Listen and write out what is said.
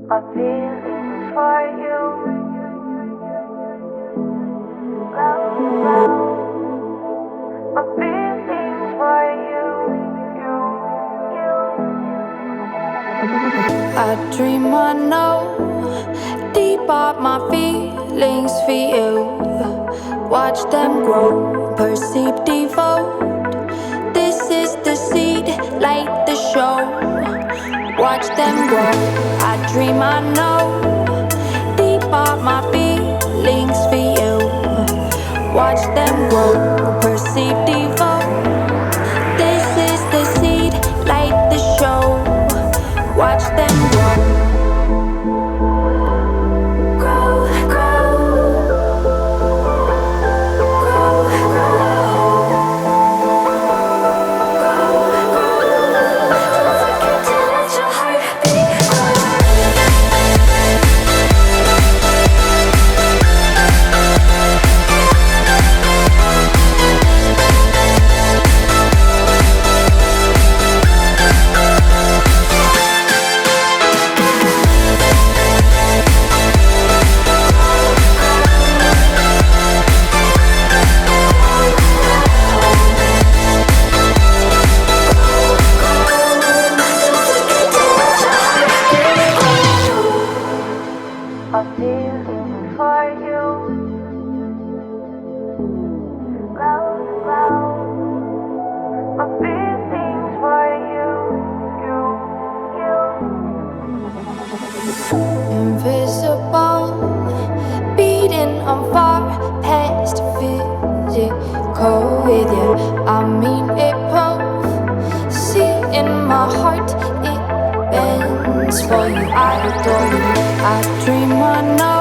My feelings for you, love, my feelings for you, I dream I know deep up my feelings for you. Watch them grow, perceive, devote. This is the seed, light the show. Watch them grow. I dream I know deep up my feelings for you. Watch them grow, perceive, devote. This is the seed, light the show. Watch them grow. My feelings for you, love, my feelings for you. Invisible, beating on far past physical with you. I mean it both. See in my heart, it bends for you. I adore you. I dream I know